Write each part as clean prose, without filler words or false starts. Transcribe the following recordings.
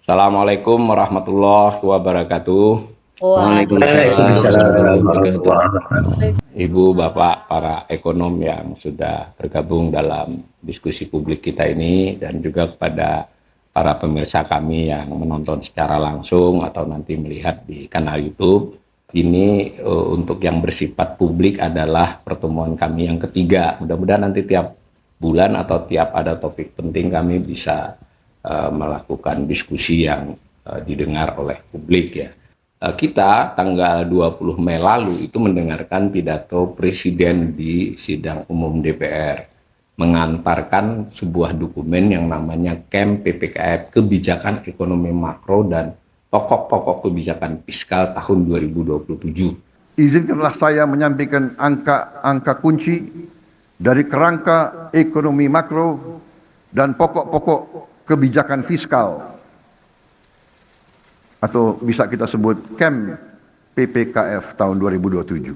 Assalamualaikum warahmatullahi wabarakatuh. Waalaikumsalam Waalaikumsalam warahmatullahi warahmatullahi wabarakatuh. wabarakatuh. Ibu, Bapak, para ekonom yang sudah bergabung dalam diskusi publik kita ini, dan juga kepada para pemirsa kami yang menonton secara langsung atau nanti melihat di kanal YouTube. Ini untuk yang bersifat publik adalah pertemuan kami yang ketiga. Mudah-mudahan nanti tiap bulan atau tiap ada topik penting kami bisa melakukan diskusi yang didengar oleh publik ya. Kita tanggal 20 Mei lalu itu mendengarkan pidato Presiden di sidang umum DPR, mengantarkan sebuah dokumen yang namanya KEM PPKF, Kebijakan Ekonomi Makro dan Pokok-pokok Kebijakan Fiskal tahun 2027. Izinkanlah saya menyampaikan angka-angka kunci dari kerangka ekonomi makro dan pokok-pokok kebijakan fiskal, atau bisa kita sebut KEM PPKF tahun 2027.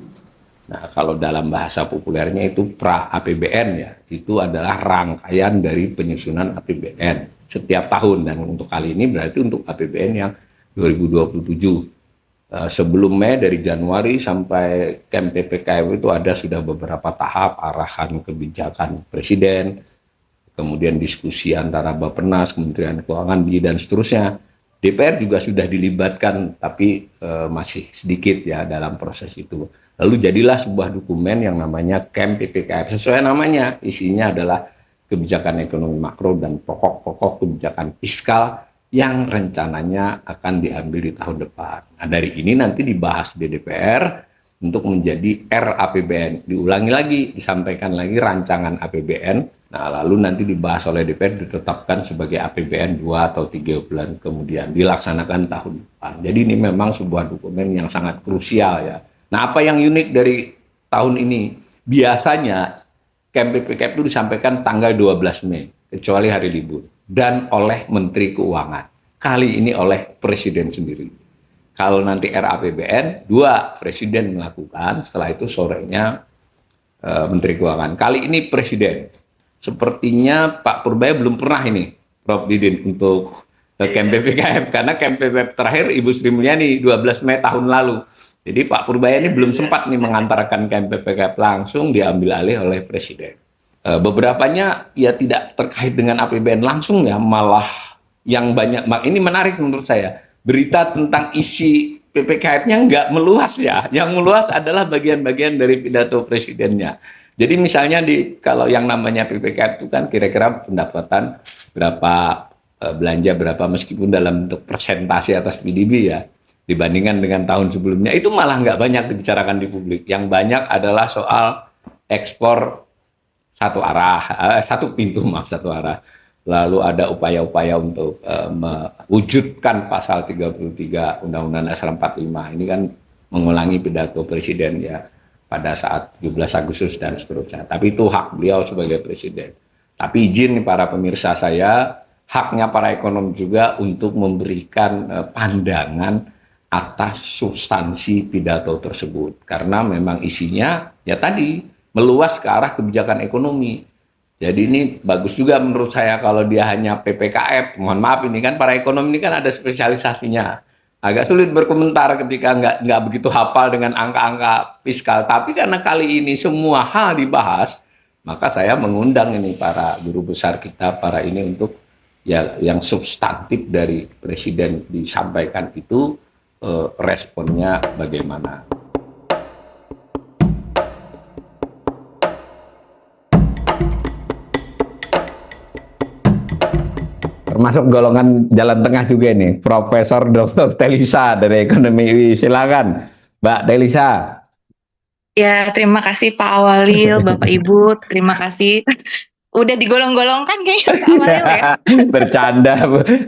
Nah, kalau dalam bahasa populernya itu pra-APBN ya, itu adalah rangkaian dari penyusunan APBN setiap tahun, dan untuk kali ini berarti untuk APBN yang 2027. Sebelum Mei, dari Januari sampai KEM PPKF itu ada sudah beberapa tahap arahan kebijakan Presiden, kemudian diskusi antara Bappenas, Kementerian Keuangan, BI, dan seterusnya. DPR juga sudah dilibatkan, tapi masih sedikit ya dalam proses itu. Lalu jadilah sebuah dokumen yang namanya KEM PPKF. Sesuai namanya, isinya adalah kebijakan ekonomi makro dan pokok-pokok kebijakan fiskal yang rencananya akan diambil di tahun depan. Nah, dari ini nanti dibahas di DPR untuk menjadi RAPBN. Diulangi lagi, disampaikan lagi rancangan APBN. Nah, lalu nanti dibahas oleh DPR, ditetapkan sebagai APBN 2 atau 3 bulan kemudian, dilaksanakan tahun depan. Jadi ini memang sebuah dokumen yang sangat krusial ya. Nah, apa yang unik dari tahun ini? Biasanya KEM PPKF itu disampaikan tanggal 12 Mei, kecuali hari libur, dan oleh Menteri Keuangan. Kali ini oleh Presiden sendiri. Kalau nanti RAPBN, 2 Presiden melakukan, setelah itu sorenya Menteri Keuangan. Kali ini Presiden. Sepertinya Pak Purbaya belum pernah ini, Prof. Didin, untuk KEM PPKF, karena KEM PPKF terakhir Ibu Sri Mulyani 12 Mei tahun lalu. Jadi Pak Purbaya ini belum sempat nih mengantarkan KEM PPKF, langsung diambil alih oleh Presiden. Beberapanya ya tidak terkait dengan APBN langsung ya, malah yang banyak. Ini menarik menurut saya, berita tentang isi PPKF-nya nggak meluas ya, yang meluas adalah bagian-bagian dari pidato presidennya. Jadi misalnya kalau yang namanya PPKF itu kan kira-kira pendapatan berapa, belanja berapa, meskipun dalam bentuk persentase atas PDB ya, dibandingkan dengan tahun sebelumnya, itu malah nggak banyak dibicarakan di publik. Yang banyak adalah soal ekspor satu arah. Lalu ada upaya-upaya untuk mewujudkan pasal 33 Undang-Undang Dasar 45. Ini kan mengulangi pidato Presiden ya pada saat 17 Agustus dan seterusnya. Tapi itu hak beliau sebagai Presiden. Tapi izin para pemirsa saya, haknya para ekonom juga untuk memberikan pandangan atas substansi pidato tersebut. Karena memang isinya ya tadi meluas ke arah kebijakan ekonomi. Jadi ini bagus juga menurut saya kalau dia hanya PPKF. Mohon maaf, ini kan para ekonom ini kan ada spesialisasinya. Agak sulit berkomentar ketika nggak begitu hafal dengan angka-angka fiskal. Tapi karena kali ini semua hal dibahas, maka saya mengundang ini para guru besar kita, para ini untuk ya yang substantif dari Presiden disampaikan itu, responnya bagaimana. Termasuk golongan jalan tengah juga nih, Profesor Dr. Telisa dari Ekonomi UI. Silakan, Mbak Telisa. Ya, terima kasih Pak Awalil, Bapak Ibu, terima kasih. Udah digolong-golongkan kayaknya Pak Awalil ya. Bercanda,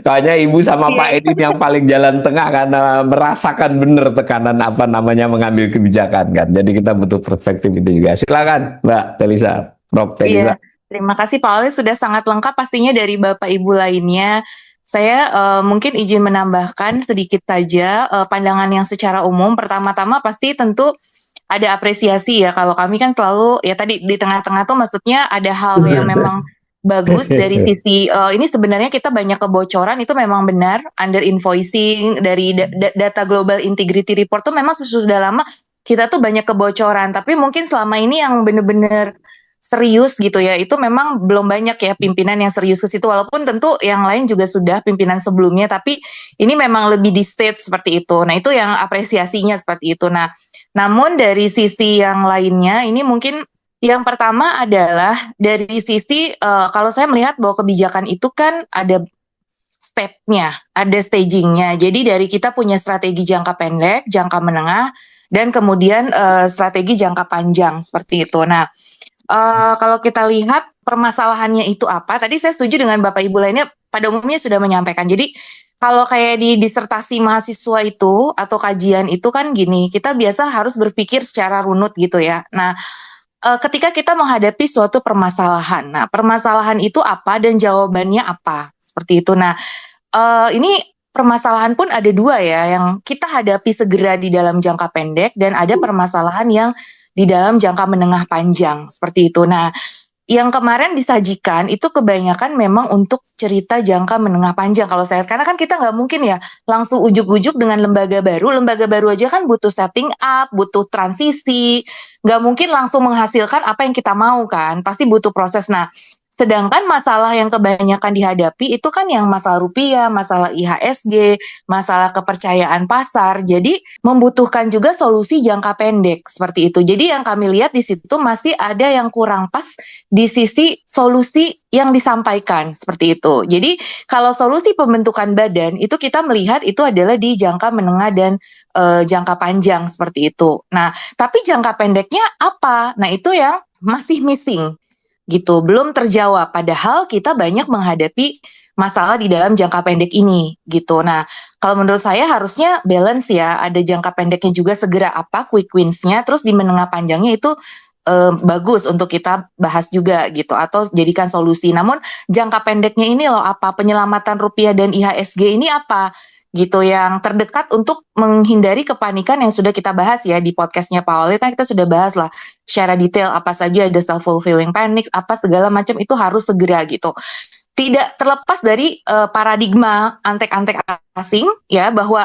soalnya Ibu sama Pak Edin yang paling jalan tengah karena merasakan benar tekanan apa namanya mengambil kebijakan kan. Jadi kita butuh perspektif itu juga. Silakan, Mbak Telisa, Prof. Telisa. Iya, terima kasih Pak Awalil, sudah sangat lengkap pastinya dari Bapak Ibu lainnya. Saya mungkin izin menambahkan sedikit saja pandangan yang secara umum. Pertama-tama pasti tentu ada apresiasi ya, kalau kami kan selalu ya tadi di tengah-tengah tuh maksudnya ada hal yang memang bagus dari sisi ini sebenarnya kita banyak kebocoran, itu memang benar, under invoicing dari data Global Integrity Report tuh memang sudah lama kita tuh banyak kebocoran, tapi mungkin selama ini yang benar-benar serius gitu ya, itu memang belum banyak ya pimpinan yang serius ke situ, walaupun tentu yang lain juga sudah pimpinan sebelumnya, tapi ini memang lebih di state seperti itu. Nah, itu yang apresiasinya seperti itu. Nah, namun dari sisi yang lainnya ini mungkin yang pertama adalah dari sisi kalau saya melihat bahwa kebijakan itu kan ada step-nya, ada staging-nya. Jadi dari kita punya strategi jangka pendek, jangka menengah, dan kemudian strategi jangka panjang seperti itu. Nah, kalau kita lihat permasalahannya itu apa, tadi saya setuju dengan Bapak Ibu lainnya pada umumnya sudah menyampaikan. Jadi kalau kayak di disertasi mahasiswa itu atau kajian itu kan gini, kita biasa harus berpikir secara runut gitu ya. Nah, ketika kita menghadapi suatu permasalahan, nah permasalahan itu apa dan jawabannya apa, seperti itu. Nah, ini permasalahan pun ada dua ya, yang kita hadapi segera di dalam jangka pendek dan ada permasalahan yang di dalam jangka menengah panjang, seperti itu. Nah, yang kemarin disajikan itu kebanyakan memang untuk cerita jangka menengah panjang kalau saya, karena kan kita nggak mungkin ya langsung ujuk-ujuk dengan lembaga baru aja kan butuh setting up, butuh transisi, nggak mungkin langsung menghasilkan apa yang kita mau kan, pasti butuh proses. Nah, sedangkan masalah yang kebanyakan dihadapi itu kan yang masalah rupiah, masalah IHSG, masalah kepercayaan pasar. Jadi membutuhkan juga solusi jangka pendek seperti itu. Jadi yang kami lihat di situ masih ada yang kurang pas di sisi solusi yang disampaikan seperti itu. Jadi kalau solusi pembentukan badan itu kita melihat itu adalah di jangka menengah dan jangka panjang seperti itu. Nah, tapi jangka pendeknya apa? Nah, itu yang masih missing gitu, belum terjawab. Padahal kita banyak menghadapi masalah di dalam jangka pendek ini gitu. Nah, kalau menurut saya harusnya balance ya, ada jangka pendeknya juga segera apa quick wins-nya, terus di menengah panjangnya itu bagus untuk kita bahas juga gitu atau jadikan solusi. Namun jangka pendeknya ini loh apa, penyelamatan rupiah dan IHSG ini apa gitu yang terdekat untuk menghindari kepanikan yang sudah kita bahas ya di podcastnya Pak Oli, kan kita sudah bahas lah secara detail apa saja ada self-fulfilling panic, apa segala macam itu harus segera gitu. Tidak terlepas dari paradigma antek-antek asing ya, bahwa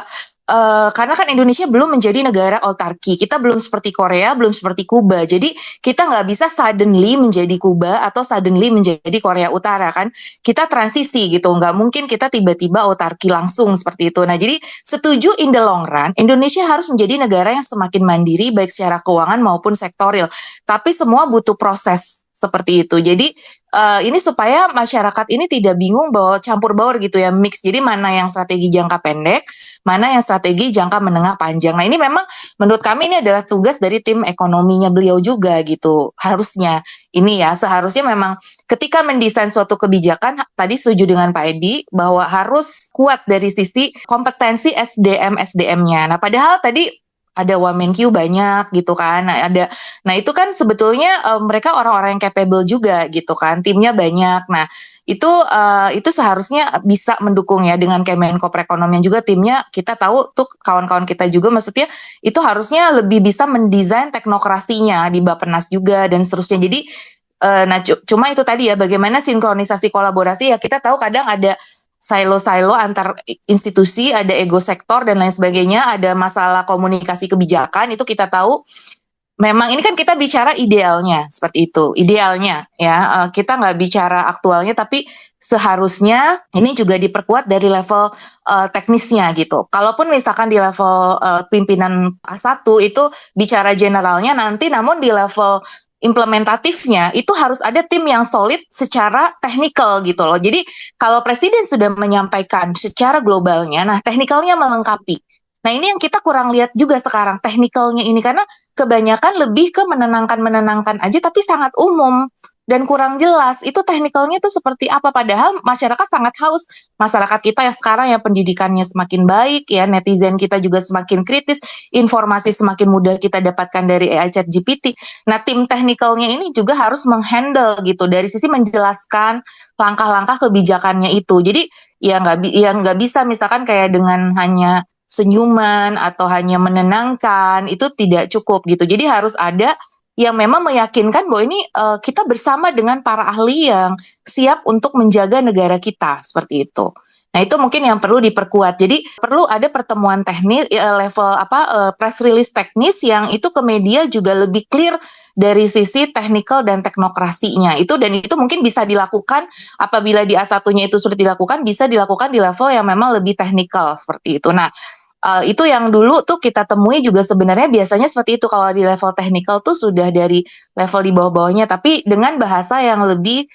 karena kan Indonesia belum menjadi negara autarki, kita belum seperti Korea, belum seperti Kuba, jadi kita nggak bisa suddenly menjadi Kuba atau suddenly menjadi Korea Utara kan, kita transisi gitu, nggak mungkin kita tiba-tiba autarki langsung seperti itu. Nah, jadi setuju in the long run, Indonesia harus menjadi negara yang semakin mandiri baik secara keuangan maupun sektoril, tapi semua butuh proses seperti itu. Jadi ini supaya masyarakat ini tidak bingung bahwa campur baur gitu ya, mix. Jadi mana yang strategi jangka pendek, mana yang strategi jangka menengah panjang. Nah, ini memang menurut kami ini adalah tugas dari tim ekonominya beliau juga gitu. Harusnya ini ya, seharusnya memang ketika mendesain suatu kebijakan, tadi setuju dengan Pak Edi bahwa harus kuat dari sisi kompetensi SDM-nya. Nah, padahal tadi ada Wamenkyu banyak gitu kan, nah itu kan sebetulnya mereka orang-orang yang capable juga gitu kan, timnya banyak. Nah itu seharusnya bisa mendukung ya dengan Kemenko Perekonomian juga, timnya kita tahu tuh kawan-kawan kita juga, maksudnya itu harusnya lebih bisa mendesain teknokrasinya di Bappenas juga dan seterusnya. Jadi nah cuma itu tadi ya, bagaimana sinkronisasi kolaborasi ya, kita tahu kadang ada silo-silo antar institusi, ada ego sektor dan lain sebagainya, ada masalah komunikasi kebijakan, itu kita tahu. Memang ini kan kita bicara idealnya seperti itu, idealnya ya, kita nggak bicara aktualnya, tapi seharusnya ini juga diperkuat dari level teknisnya gitu. Kalaupun misalkan di level pimpinan A1 itu bicara generalnya nanti, namun di level implementatifnya itu harus ada tim yang solid secara teknikal gitu loh. Jadi kalau presiden sudah menyampaikan secara globalnya, nah teknikalnya melengkapi. Nah ini yang kita kurang lihat juga sekarang, teknikalnya ini, karena kebanyakan lebih ke menenangkan aja tapi sangat umum dan kurang jelas itu teknikalnya itu seperti apa, padahal masyarakat sangat haus. Masyarakat kita yang sekarang yang pendidikannya semakin baik ya, netizen kita juga semakin kritis, informasi semakin mudah kita dapatkan dari AI ChatGPT. Nah tim teknikalnya ini juga harus menghandle gitu dari sisi menjelaskan langkah-langkah kebijakannya itu. Jadi ya nggak bisa misalkan kayak dengan hanya senyuman atau hanya menenangkan, itu tidak cukup gitu. Jadi harus ada yang memang meyakinkan bahwa ini kita bersama dengan para ahli yang siap untuk menjaga negara kita seperti itu. Nah, itu mungkin yang perlu diperkuat. Jadi perlu ada pertemuan teknis level press release teknis yang itu ke media juga lebih clear dari sisi technical dan teknokrasinya. Dan itu mungkin bisa dilakukan apabila di A1-nya itu sulit dilakukan, bisa dilakukan di level yang memang lebih teknikal seperti itu. Nah, itu yang dulu tuh kita temui juga sebenarnya biasanya seperti itu, kalau di level teknikal tuh sudah dari level di bawah-bawahnya, tapi dengan bahasa yang lebih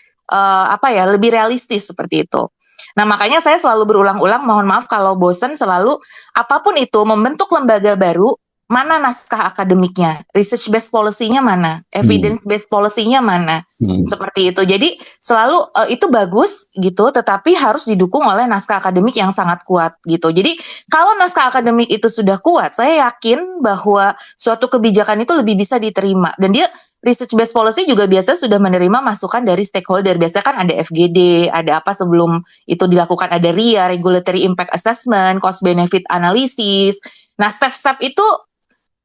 lebih realistis seperti itu. Nah, makanya saya selalu berulang-ulang, mohon maaf kalau bosen, selalu apapun itu membentuk lembaga baru, mana naskah akademiknya, research based policy-nya mana, evidence based policy-nya mana, seperti itu. Jadi selalu itu bagus gitu, tetapi harus didukung oleh naskah akademik yang sangat kuat gitu. Jadi kalau naskah akademik itu sudah kuat, saya yakin bahwa suatu kebijakan itu lebih bisa diterima, dan dia research based policy juga biasa sudah menerima masukan dari stakeholder. Biasanya kan ada FGD, ada apa sebelum itu dilakukan, ada RIA, Regulatory Impact Assessment, Cost Benefit Analysis. Nah, step-step itu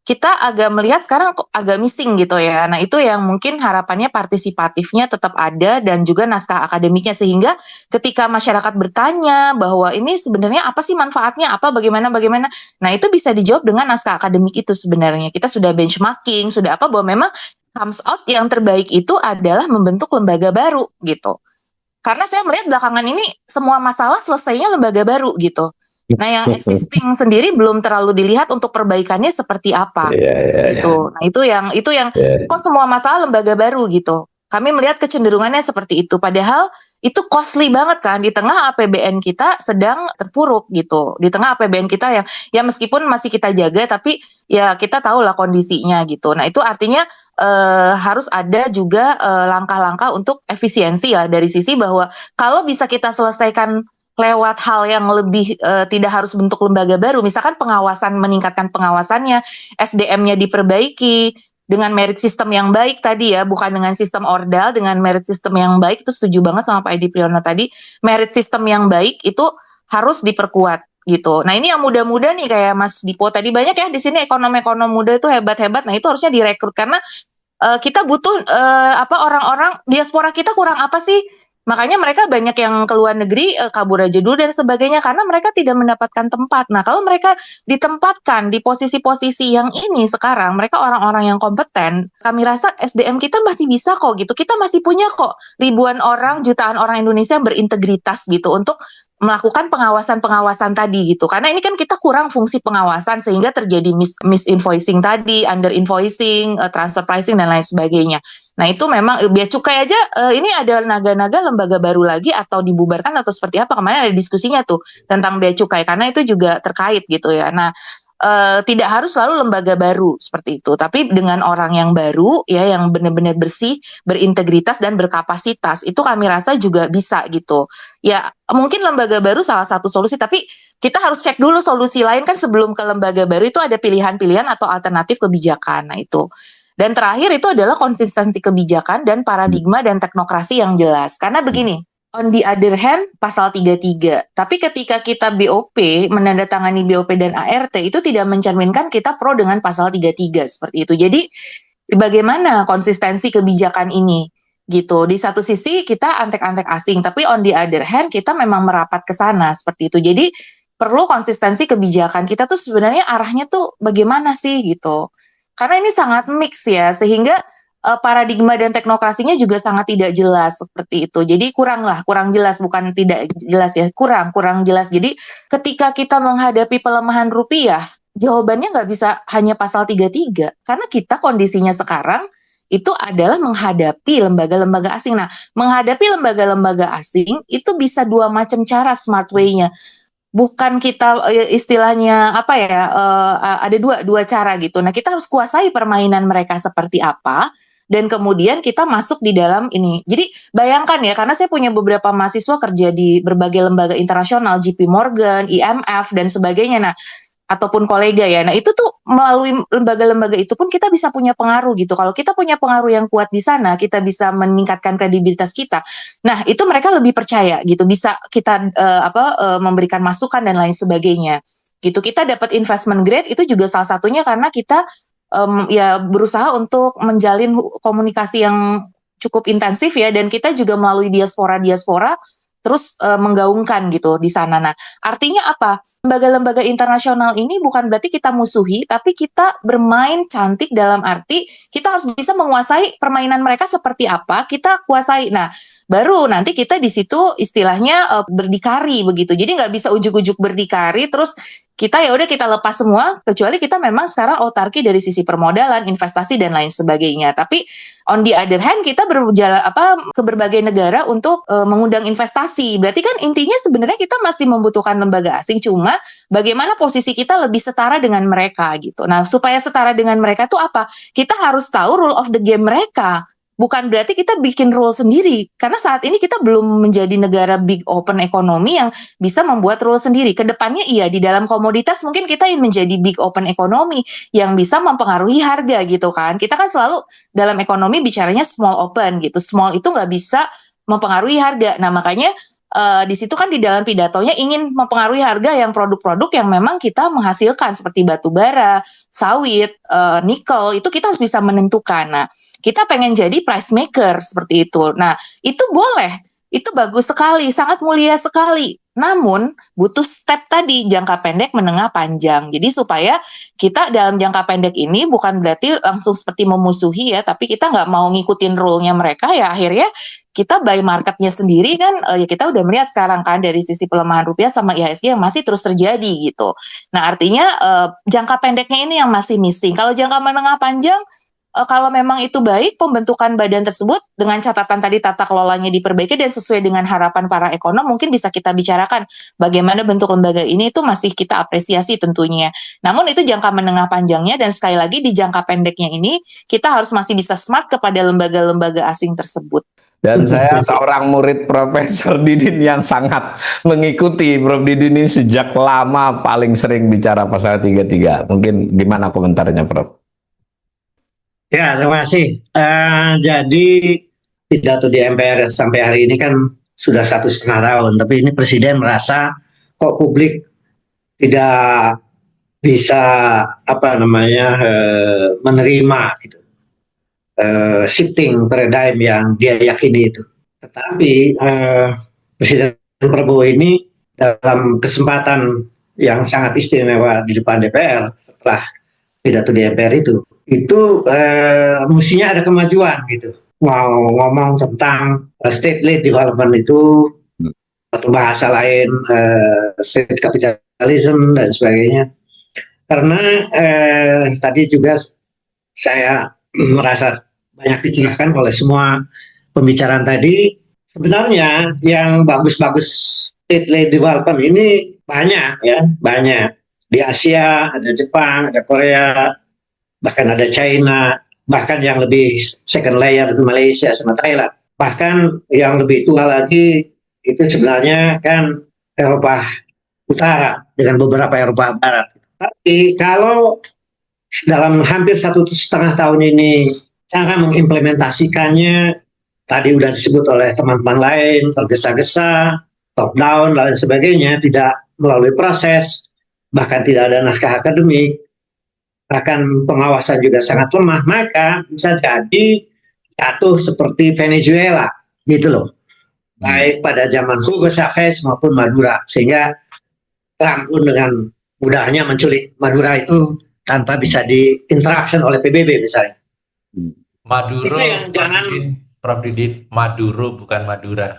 kita agak melihat sekarang agak missing gitu ya. Nah, itu yang mungkin harapannya partisipatifnya tetap ada dan juga naskah akademiknya, sehingga ketika masyarakat bertanya bahwa ini sebenarnya apa sih manfaatnya, apa bagaimana, nah itu bisa dijawab dengan naskah akademik itu sebenarnya. Kita sudah benchmarking, sudah bahwa memang comes out yang terbaik itu adalah membentuk lembaga baru gitu. Karena saya melihat belakangan ini semua masalah selesainya lembaga baru gitu. Nah, yang existing sendiri belum terlalu dilihat untuk perbaikannya seperti apa gitu. Nah, itu yang kok semua masalah lembaga baru gitu. Kami melihat kecenderungannya seperti itu. Padahal itu costly banget kan di tengah APBN kita sedang terpuruk gitu. Di tengah APBN kita yang ya meskipun masih kita jaga, tapi ya kita tahu lah kondisinya gitu. Nah, itu artinya harus ada juga langkah-langkah untuk efisiensi ya, dari sisi bahwa kalau bisa kita selesaikan lewat hal yang lebih tidak harus bentuk lembaga baru, misalkan pengawasan, meningkatkan pengawasannya, SDM-nya diperbaiki dengan merit system yang baik tadi ya, bukan dengan sistem ordal, dengan merit system yang baik. Itu setuju banget sama Pak Edi Priyono tadi, merit system yang baik itu harus diperkuat gitu. Nah, ini yang muda-muda nih kayak Mas Dipo tadi, banyak ya di sini ekonom-ekonom muda itu hebat-hebat. Nah, itu harusnya direkrut karena kita butuh orang-orang diaspora kita kurang apa sih? Makanya mereka banyak yang ke luar negeri, kabur aja dulu dan sebagainya, karena mereka tidak mendapatkan tempat. Nah, kalau mereka ditempatkan di posisi-posisi yang ini sekarang, mereka orang-orang yang kompeten, kami rasa SDM kita masih bisa kok gitu. Kita masih punya kok ribuan orang, jutaan orang Indonesia yang berintegritas gitu untuk melakukan pengawasan-pengawasan tadi gitu. Karena ini kan kita kurang fungsi pengawasan sehingga terjadi misinvoicing tadi, underinvoicing, transfer pricing dan lain sebagainya. Nah, itu memang bea cukai aja ini ada naga-naga lembaga baru lagi atau dibubarkan atau seperti apa. Kemarin ada diskusinya tuh tentang bea cukai karena itu juga terkait gitu ya. Nah, tidak harus selalu lembaga baru seperti itu, tapi dengan orang yang baru ya, yang benar-benar bersih, berintegritas dan berkapasitas, itu kami rasa juga bisa gitu. Ya, mungkin lembaga baru salah satu solusi, tapi kita harus cek dulu solusi lain kan sebelum ke lembaga baru, itu ada pilihan-pilihan atau alternatif kebijakan. Nah, itu. Dan terakhir itu adalah konsistensi kebijakan dan paradigma dan teknokrasi yang jelas. Karena begini, on the other hand, pasal 33. Tapi ketika kita BOP, menandatangani BOP dan ART, itu tidak mencerminkan kita pro dengan pasal 33 seperti itu. Jadi, bagaimana konsistensi kebijakan ini? Gitu. Di satu sisi kita antek-antek asing, tapi on the other hand kita memang merapat ke sana seperti itu. Jadi, perlu konsistensi kebijakan. Kita tuh sebenarnya arahnya tuh bagaimana sih gitu. Karena ini sangat mix ya, sehingga paradigma dan teknokrasinya juga sangat tidak jelas seperti itu. Jadi kurang jelas, bukan tidak jelas ya, kurang jelas. Jadi ketika kita menghadapi pelemahan rupiah, jawabannya nggak bisa hanya pasal 33. Karena kita kondisinya sekarang itu adalah menghadapi lembaga-lembaga asing. Nah, menghadapi lembaga-lembaga asing itu bisa dua macam cara smart way-nya. Bukan kita istilahnya ada dua cara gitu. Nah, kita harus kuasai permainan mereka seperti apa, dan kemudian kita masuk di dalam ini. Jadi bayangkan ya, karena saya punya beberapa mahasiswa kerja di berbagai lembaga internasional, JP Morgan, IMF dan sebagainya. Nah, ataupun kolega ya. Nah, itu tuh melalui lembaga-lembaga itu pun kita bisa punya pengaruh gitu. Kalau kita punya pengaruh yang kuat di sana, kita bisa meningkatkan kredibilitas kita. Nah, itu mereka lebih percaya gitu. Bisa kita memberikan masukan dan lain sebagainya. Gitu. Kita dapat investment grade itu juga salah satunya karena kita ya berusaha untuk menjalin komunikasi yang cukup intensif ya, dan kita juga melalui diaspora terus menggaungkan gitu di sana. Nah, artinya apa? Lembaga-lembaga internasional ini bukan berarti kita musuhi, tapi kita bermain cantik dalam arti kita harus bisa menguasai permainan mereka seperti apa, kita kuasai. Nah, baru nanti kita di situ istilahnya berdikari begitu. Jadi nggak bisa ujuk-ujuk berdikari terus kita ya udah kita lepas semua, kecuali kita memang sekarang autarki dari sisi permodalan, investasi dan lain sebagainya. Tapi on the other hand kita berjalan ke berbagai negara untuk mengundang investasi. Berarti kan intinya sebenarnya kita masih membutuhkan lembaga asing, cuma bagaimana posisi kita lebih setara dengan mereka gitu. Nah, supaya setara dengan mereka tuh apa? Kita harus tahu rule of the game mereka. Bukan berarti kita bikin rule sendiri, karena saat ini kita belum menjadi negara big open economy yang bisa membuat rule sendiri. Kedepannya iya, di dalam komoditas mungkin kita ingin menjadi big open economy yang bisa mempengaruhi harga gitu kan. Kita kan selalu dalam ekonomi bicaranya small open gitu. Small itu nggak bisa mempengaruhi harga. Nah, makanya di situ kan di dalam pidatonya ingin mempengaruhi harga yang produk-produk yang memang kita menghasilkan seperti batu bara, sawit, nikel, itu kita harus bisa menentukan. Nah, kita pengen jadi price maker seperti itu. Nah, itu boleh, itu bagus sekali, sangat mulia sekali. Namun butuh step tadi, jangka pendek, menengah, panjang. Jadi supaya kita dalam jangka pendek ini bukan berarti langsung seperti memusuhi ya, tapi kita nggak mau ngikutin rule-nya mereka ya, akhirnya kita buy marketnya sendiri kan, ya kita udah melihat sekarang kan dari sisi pelemahan rupiah sama IHSG yang masih terus terjadi gitu. Nah, artinya jangka pendeknya ini yang masih missing. Kalau jangka menengah panjang, kalau memang itu baik pembentukan badan tersebut dengan catatan tadi tata kelolanya diperbaiki dan sesuai dengan harapan para ekonom, mungkin bisa kita bicarakan bagaimana bentuk lembaga ini, itu masih kita apresiasi tentunya. Namun itu jangka menengah panjangnya, dan sekali lagi di jangka pendeknya ini kita harus masih bisa smart kepada lembaga-lembaga asing tersebut. Dan saya seorang murid Profesor Didin yang sangat mengikuti Prof. Didin ini sejak lama, paling sering bicara pasal 33. Mungkin gimana komentarnya, Prof? Ya, terima kasih. Jadi pidato di MPR sampai hari ini kan sudah 1,5 tahun, tapi ini Presiden merasa kok publik tidak bisa menerima gitu, shifting paradigm yang dia yakini itu. Tetapi Presiden Prabowo ini dalam kesempatan yang sangat istimewa di depan DPR setelah pidato di MPR itu mestinya ada kemajuan gitu. Mau ngomong tentang state-led development itu atau bahasa lain state capitalism dan sebagainya. Karena tadi juga saya merasa banyak dicerahkan oleh semua pembicaraan tadi. Sebenarnya yang bagus-bagus state-led development ini banyak ya, banyak. Di Asia ada Jepang, ada Korea, bahkan ada China, bahkan yang lebih second layer itu Malaysia sama Thailand. Bahkan yang lebih tua lagi itu sebenarnya kan Eropa Utara dengan beberapa Eropa Barat. Tapi kalau dalam hampir 1,5 tahun ini cara mengimplementasikannya tadi udah disebut oleh teman-teman lain, tergesa-gesa, top down dan lain sebagainya, tidak melalui proses, bahkan tidak ada naskah akademik, bahkan pengawasan juga sangat lemah, maka bisa jadi jatuh seperti Venezuela gitu loh, baik pada zaman Hugo Chavez maupun Madura, sehingga Trump pun dengan mudahnya menculik Madura itu tanpa bisa diinterruption oleh PBB misalnya. Maduro, jangan Prof. Didin, Maduro bukan Madura.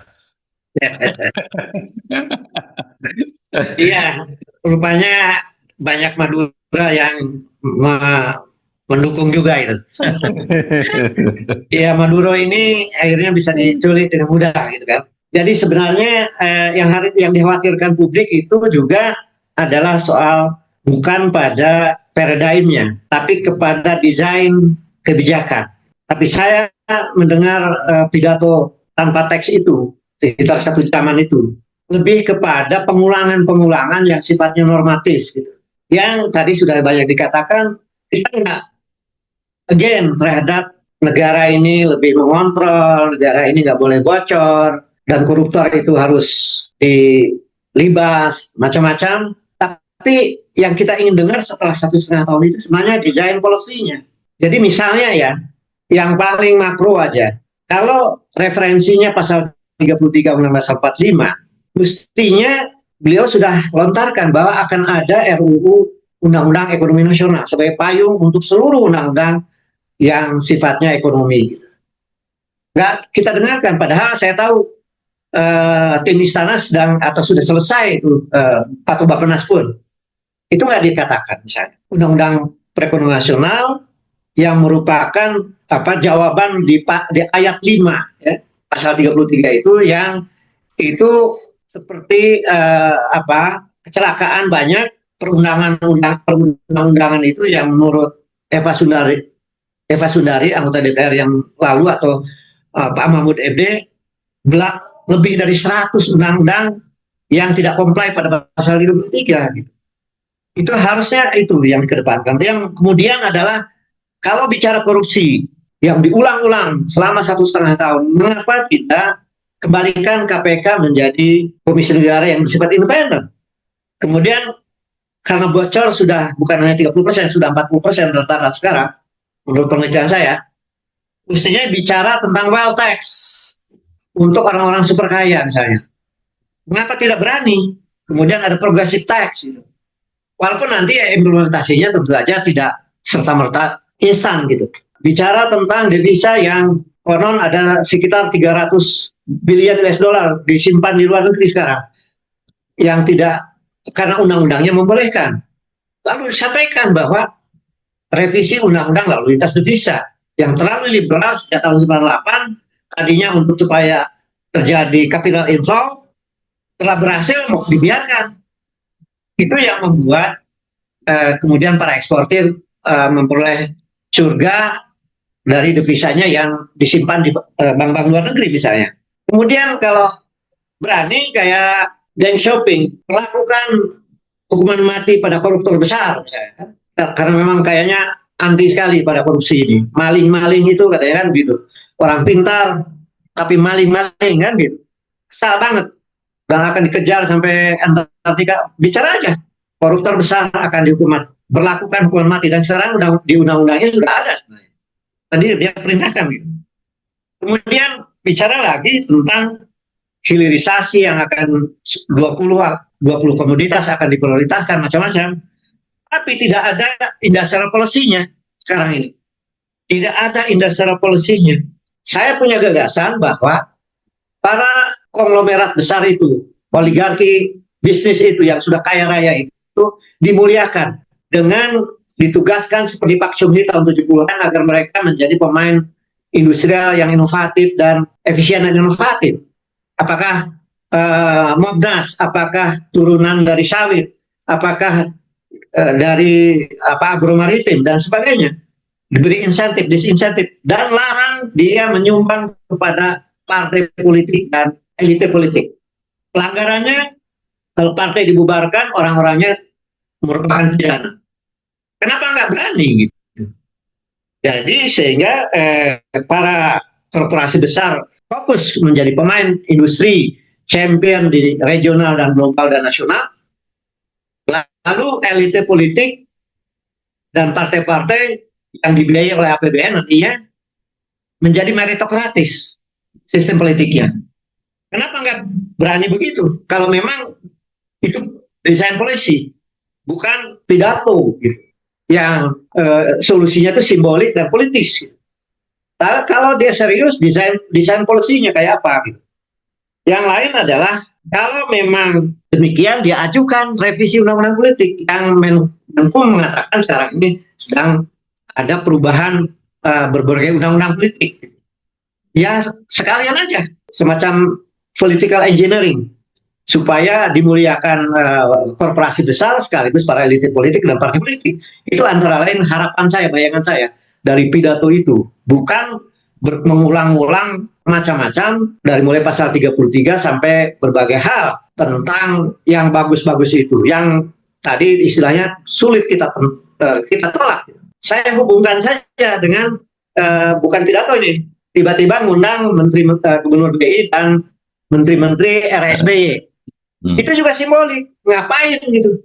Iya, rupanya banyak Madura yang mendukung juga itu. Iya, Maduro ini akhirnya bisa diculik dengan mudah gitu kan. Jadi sebenarnya yang dikhawatirkan publik itu juga adalah soal bukan pada paradigmnya, tapi kepada desain kebijakan. Tapi saya mendengar pidato tanpa teks itu sekitar 1 jaman itu lebih kepada pengulangan-pengulangan yang sifatnya normatif gitu. Yang tadi sudah banyak dikatakan, kita nggak again terhadap negara ini lebih mengontrol, negara ini nggak boleh bocor, dan koruptor itu harus dilibas, macam-macam. Tapi yang kita ingin dengar setelah 1,5 tahun itu sebenarnya desain polisinya. Jadi misalnya ya, yang paling makro aja, kalau referensinya pasal 33 Undang-Undang 45, mestinya beliau sudah lontarkan bahwa akan ada RUU Undang-Undang Ekonomi Nasional sebagai payung untuk seluruh undang-undang yang sifatnya ekonomi. Nggak kita dengarkan, padahal saya tahu tim istana sedang atau sudah selesai itu atau Bappenas pun itu nggak dikatakan misalnya undang-undang perekonomian nasional yang merupakan jawaban di ayat 5 ya, pasal 33 itu yang itu seperti kecelakaan banyak perundang-undangan itu yang menurut Eva Sundari anggota DPR yang lalu atau Pak Mahfud MD lebih dari 100 undang-undang yang tidak comply pada pasal 33 gitu. Itu harusnya itu yang dikedepankan. Yang kemudian adalah kalau bicara korupsi yang diulang-ulang selama 1,5 tahun, mengapa tidak kembalikan KPK menjadi komisi negara yang bersifat independen? Kemudian karena bocor sudah bukan hanya 30%, sudah 40% rata-rata sekarang, menurut penelitian saya, mestinya bicara tentang wealth tax untuk orang-orang super kaya misalnya. Mengapa tidak berani? Kemudian ada progressive tax gitu. Walaupun nanti implementasinya tentu saja tidak serta-merta instan gitu. Bicara tentang devisa yang konon ada sekitar 300 billion US dollar disimpan di luar negeri sekarang. Yang tidak, karena undang-undangnya membolehkan. Lalu disampaikan bahwa revisi undang-undang lalu lintas devisa yang terlalu liberal sejak tahun 98, tadinya untuk supaya terjadi capital inflow, telah berhasil mau dibiarkan. Itu yang membuat kemudian para eksportir memperoleh surga dari devisanya yang disimpan di bank-bank luar negeri misalnya. Kemudian kalau berani kayak Deng Xiaoping melakukan hukuman mati pada koruptor besar misalnya, karena memang kayaknya anti sekali pada korupsi ini. Maling-maling itu katanya kan gitu. Orang pintar tapi maling-maling kan gitu. Kesal banget. Dan akan dikejar sampai Antartika. Bicara aja, koruptor besar akan dihukum mati, berlakukan hukuman mati, dan sekarang di undang-undangnya sudah ada sebenarnya. Tadi dia perintahkan gitu. Kemudian bicara lagi tentang hilirisasi yang akan 20 komoditas akan diprioritaskan macam-macam, tapi tidak ada industrial policy-nya sekarang ini. Tidak ada industrial policy-nya. Saya punya gagasan bahwa para konglomerat besar itu, oligarki bisnis itu yang sudah kaya raya itu dimuliakan dengan ditugaskan seperti Pak Chungli tahun 70-an agar mereka menjadi pemain industrial yang inovatif dan efisien dan inovatif. Apakah Mobnas, apakah turunan dari sawit, apakah dari agromaritim dan sebagainya, diberi insentif, disinsentif, dan larang dia menyumbang kepada partai politik dan elit politik. Pelanggarannya, kalau partai dibubarkan, orang-orangnya merupakan pidana. Kenapa nggak berani gitu? Jadi sehingga para korporasi besar fokus menjadi pemain industri champion di regional dan global dan nasional. Lalu elit politik dan partai-partai yang dibiayai oleh APBN nantinya menjadi meritokratis sistem politiknya. Kenapa nggak berani begitu? Kalau memang itu desain polisi, bukan pidato gitu, yang solusinya itu simbolik dan politis. Kalau dia serius, desain polisinya kayak apa gitu. Yang lain adalah kalau memang demikian dia ajukan revisi undang-undang politik yang Menkum mengatakan sekarang ini sedang ada perubahan berbagai undang-undang politik. Ya sekalian aja semacam political engineering supaya dimuliakan korporasi besar sekaligus para elit politik dan partai politik. Itu antara lain harapan saya, bayangan saya dari pidato itu, bukan mengulang-ulang macam-macam dari mulai pasal 33 sampai berbagai hal tentang yang bagus-bagus itu, yang tadi istilahnya sulit kita tolak. Saya hubungkan saja dengan bukan pidato ini, tiba-tiba ngundang menteri gubernur BI dan menteri-menteri RSBY. Itu juga simbolik. Ngapain gitu?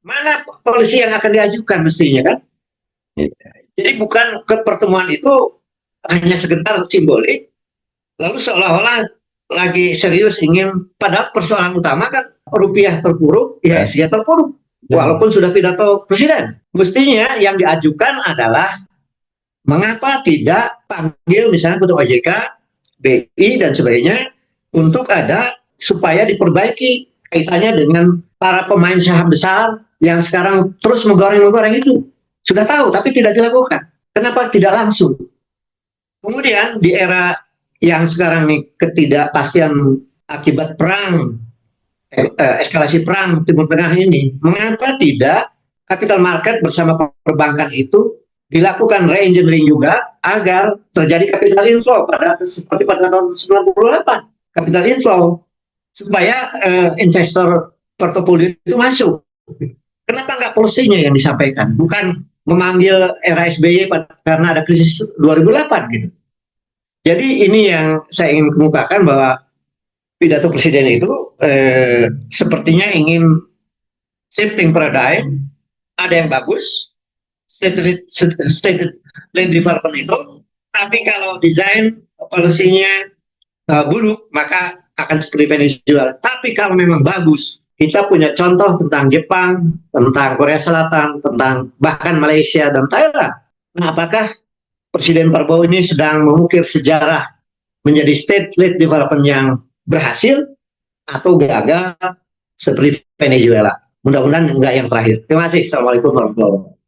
Mana polisi yang akan diajukan mestinya kan? Jadi bukan ke pertemuan itu hanya sekedar simbolik, lalu seolah-olah lagi serius ingin, padahal persoalan utama kan rupiah terpuruk, IHSG terpuruk, walaupun sudah pidato presiden. Mestinya yang diajukan adalah mengapa tidak panggil misalnya Ketua OJK, BI dan sebagainya untuk ada supaya diperbaiki kaitannya dengan para pemain saham besar yang sekarang terus menggoreng-menggoreng itu. Sudah tahu tapi tidak dilakukan. Kenapa tidak langsung? Kemudian di era yang sekarang nih ketidakpastian akibat perang, eskalasi perang Timur Tengah ini, mengapa tidak capital market bersama perbankan itu dilakukan re-engineering juga agar terjadi capital inflow seperti pada tahun 98, capital inflow supaya investor portofolio itu masuk. Kenapa nggak polisinya yang disampaikan, bukan memanggil era SBY karena ada krisis 2008 gitu. Jadi ini yang saya ingin kemukakan bahwa pidato presiden itu sepertinya ingin shifting paradigm, ada yang bagus, state land development itu, tapi kalau desain polisinya buruk maka akan seperti Venezuela. Tapi kalau memang bagus, kita punya contoh tentang Jepang, tentang Korea Selatan, tentang bahkan Malaysia dan Thailand. Nah, apakah Presiden Prabowo ini sedang mengukir sejarah menjadi state-led development yang berhasil atau gagal seperti Venezuela? Mudah-mudahan enggak yang terakhir. Terima kasih. Assalamualaikum warahmatullahi wabarakatuh.